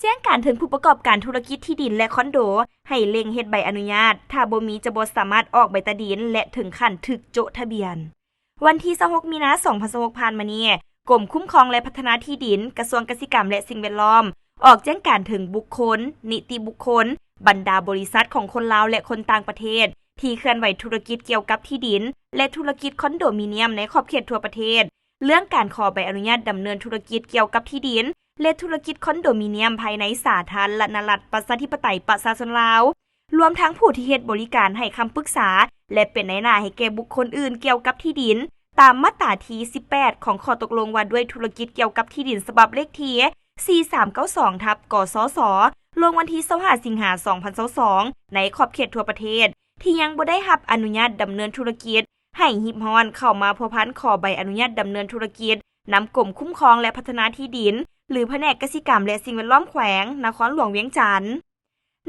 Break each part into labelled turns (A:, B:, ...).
A: แจ้งการถึงผู้ประกอบการธุรกิจที่ดินและคอนโดให้เร่งเฮ็ดใบอนุญาตถ้าบ่มีจะบ่สามารถออกใบตาดินและถึงขั้นถึกโจะทะเบียนวันที่26มีนาคม2026ผ่านมานี้กรมคุ้มครองและพัฒนาที่ดินกระทรวงเกษตรกรรมและสิ่งแวดล้อมออกแจ้งการถึงบุคคลนิติบุคคลบรรดาบริษัทของคนลาวและคนต่างประเทศที่เคลื่อนไหวธุรกิจเกี่ยวกับที่ดินและธุรกิจคอนโดมิเนียมในขอบเขตทั่วประเทศเรื่องการขอใบอนุญาตดำเนินธุรกิจเกี่ยวกับที่ดินและธุรกิจคอนโดมิเนียมภายในสาธารณรัฐประชาธิปไตยประชาชนลาวรวมทั้งผู้ที่เฮ็ดบริการให้คำปรึกษาและเป็นนายหน้าให้แก่บุคคลอื่นเกี่ยวกับที่ดินตามมาตราที่18ของข้อตกลงว่าด้วยธุรกิจเกี่ยวกับที่ดินฉบับเลขที่4392/กสศลงวันที่25สิงหาคม2022ในขอบเขตทั่วประเทศที่ยังบ่ได้รับอนุญาตดำเนินธุรกิจให้หิบฮ้อนเข้ามาพัวพันขอใบอนุญาตดำเนินธุรกิจนำกรมคุ้มครองและพัฒนาที่ดินหรือแผนกกสิกรรมและสิ่งแวดล้อมแขวงนครหลวงเวียงจันทน์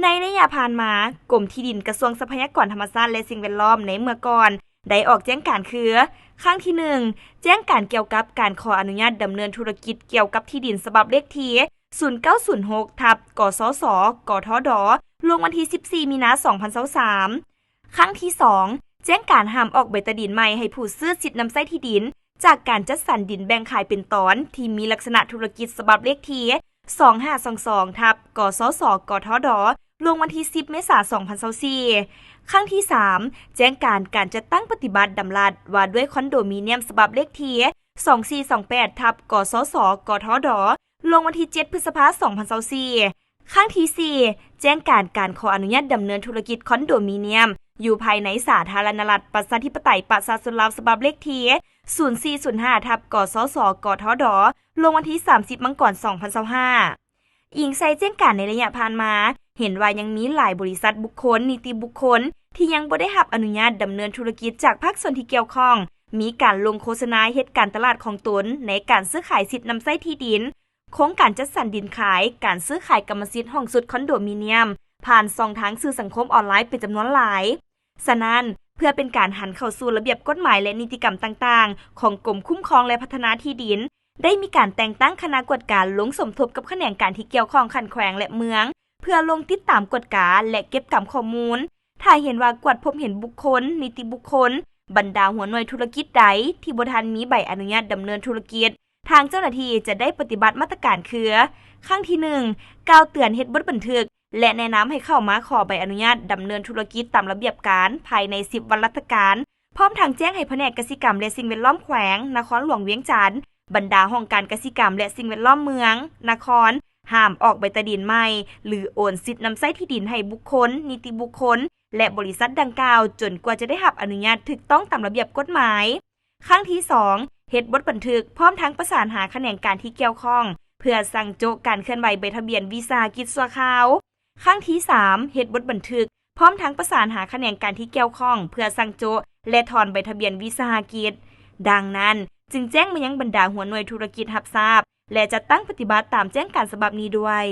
A: ในระยะผ่านมากรมที่ดินกระทรวงทรัพยากรธรรมชาติและสิ่งแวดล้อมในเมื่อก่อนได้ออกแจ้งการคือครั้งที่1แจ้งการเกี่ยวกับการขออนุญาตดำเนินธุรกิจเกี่ยวกับที่ดินฉบับเลขที่0906/กสศกทดลงวันที่14มีนาคม2023ครั้งที่2แจ้งการห้ามออกใบตาดินใหม่ให้ผู้ซื้อสิทธิ์นำไส้ที่ดินจากการจัดสรรดินแบ่งขายเป็นตอนที่มีลักษณะธุรกิจฉบับเลขที่2522/กสศกทดลงวันที่10เมษายน2024ครั้งที่3แจ้งการจัดตั้งปฏิบัติดำรัสว่าด้วยคอนโดมิเนียมฉบับเลขที่2428/กสศกทดลงวันที่7พฤษภาคม2024ครั้งที่4แจ้งการขออนุญาตดำเนินธุรกิจคอนโดมิเนียมอยู่ภายในสาธารณรัฐประชาธิปไตยประชาชนลาวฉบับเลขที่0405/กสศกทดลงวันที่30มังกร2025อิงใส่แจ้งการในระยะผ่านมาเห็นว่ายังมีหลายบริษัทบุคคลนิติบุคคลที่ยังบ่ได้รับอนุญาตดำเนินธุรกิจจากภาคส่วนที่เกี่ยวข้องมีการลงโฆษณาเฮ็ดการตลาดของตนในการซื้อขายสิทธิ์นำไส้ที่ดินโครงการจัดสรรดินขายการซื้อขายกรรมสิทธิ์ห้องสุดคอนโดมิเนียมผ่านช่องทางสื่อสังคมออนไลน์เป็นจำนวนหลายฉะนั้นเพื่อเป็นการหันเข้าสู่ระเบียบกฎหมายและนิติกรรมต่างๆของกรมคุ้มครองและพัฒนาที่ดินได้มีการแต่งตั้งคณะกวดการลงสมทบกับแขนงการที่เกี่ยวข้องขันแขวงและเมืองเพื่อลงติดตามกวดการและเก็บกำข้อมูลถ้าเห็นว่ากวดพบเห็นบุคคลนิติบุคคลบรรดาหัวหน่วยธุรกิจใดที่บ่ทันมีใบอนุญาตดำเนินธุรกิจทางเจ้าหน้าที่จะได้ปฏิบัติมาตรการคือครั้งที่1กล่าวเตือนเฮ็ดบทบันทึกและแนะนำให้เข้ามาขอใบอนุญาตดำเนินธุรกิจตามระเบียบการภายใน10วันราชการพร้อมทางแจ้งให้แผนกกสิกรรมและสิ่งแวดล้อมแขวงนครหลวงเวียงจันทน์บรรดาห้องการกสิกรรมและสิ่งแวดล้อมเมืองนครห้ามออกใบตาดินใหม่หรือโอนสิทธิ์นำไส้ที่ดินให้บุคคลนิติบุคคลและบริษัทดังกล่าวจนกว่าจะได้รับอนุญาตถูกต้องตามระเบียบกฎหมายครั้งที่2เฮ็ดบทบันทึกพร้อมทั้งประสานหาแขนงการที่เกี่ยวข้องเพื่อสั่งโจะการเคลื่อนไหวใบทะเบียนวิสาหกิจชั่วคราวครั้งที่3เฮ็ดบทบันทึกพร้อมทั้งประสานหาแขนงการที่เกี่ยวข้องเพื่อสั่งโจะและถอนใบทะเบียนวิสาหกิจดังนั้นจึงแจ้งมายังบรรดาหัวหน่วยธุรกิจรับทราบและจะตั้งปฏิบัติตามแจ้งการฉบับนี้ด้วย